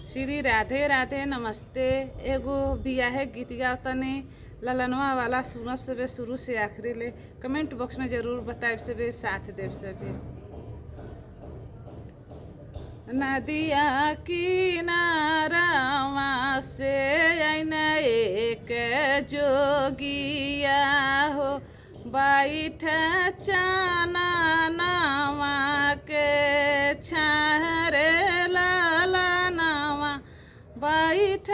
श्री राधे राधे नमस्ते। एगो बियाहे गीत गाओ तनी ललनवा वाला सुनब सबे शुरू से आखिरी ले। कमेंट बॉक्स में जरूर बताएब सबे, साथ देव सबे। नदिया किनारावा से आईना एक जोगिया हो, बैठ चाना नावा के छारे लाला नावा, बैठ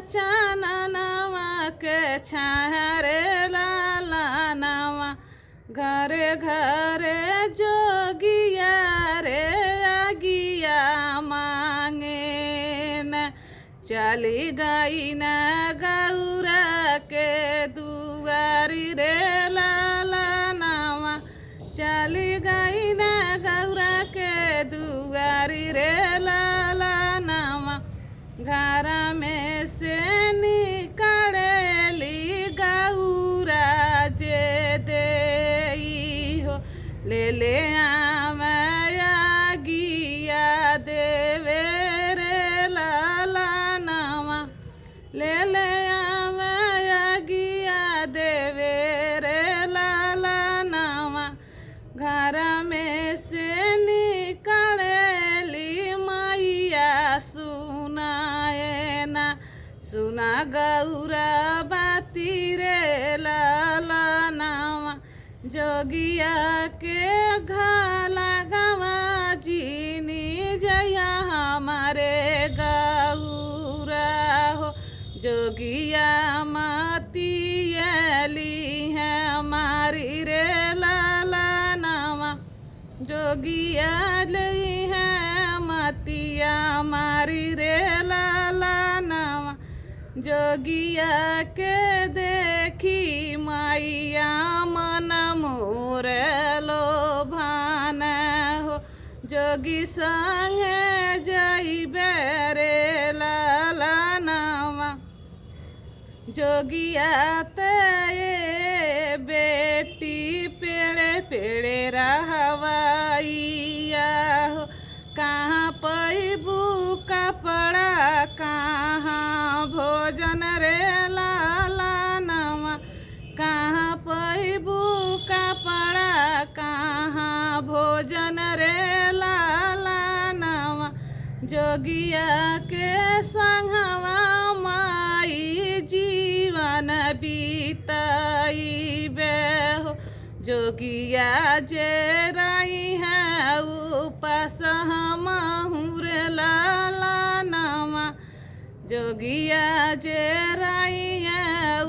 चाना नावा के छारे लाला नावा। घरे घरे जोगिया रे आगिया मांगे न, चली गई न गौरा के दुआरी रे लाला नावा, चली गई न गौरा के दुआरी रे लाला नावा। घर में से निकलेली गौरा जे देई हो, ले ले आमया गिया देवे रे लाला नावा, ले ले आमया गिया देवे रे लाला नावा। घर में से निकलेली मैया सुनाए ना, सुना गौरा बाती रे लाला नावा। जोगिया के घाला गवा जीनी जया हमारे गौरा हो, जोगिया मातियली है हमारी रे लाला नावा। जोगिया लई है मातिया मारी रे लाला नावा। जोगिया के देखी मैया मन मोर लोभान हो, जोगी संगे जइबे रे लाला नावा। जोगिया ते बेटी पेड़े पेड़े रहवाइया हो, कहाँ पैबू कपड़ा कहाँ भोजन रे लाला नावा, कहाँ पैबू कपड़ा कहाँ भोजन रे लाला नावा। जोगिया के संगवा माई जीवन बीताइबे हो, जोगिया जे रही है उपास हमहुर लाला नावा। जोगिया जे रही है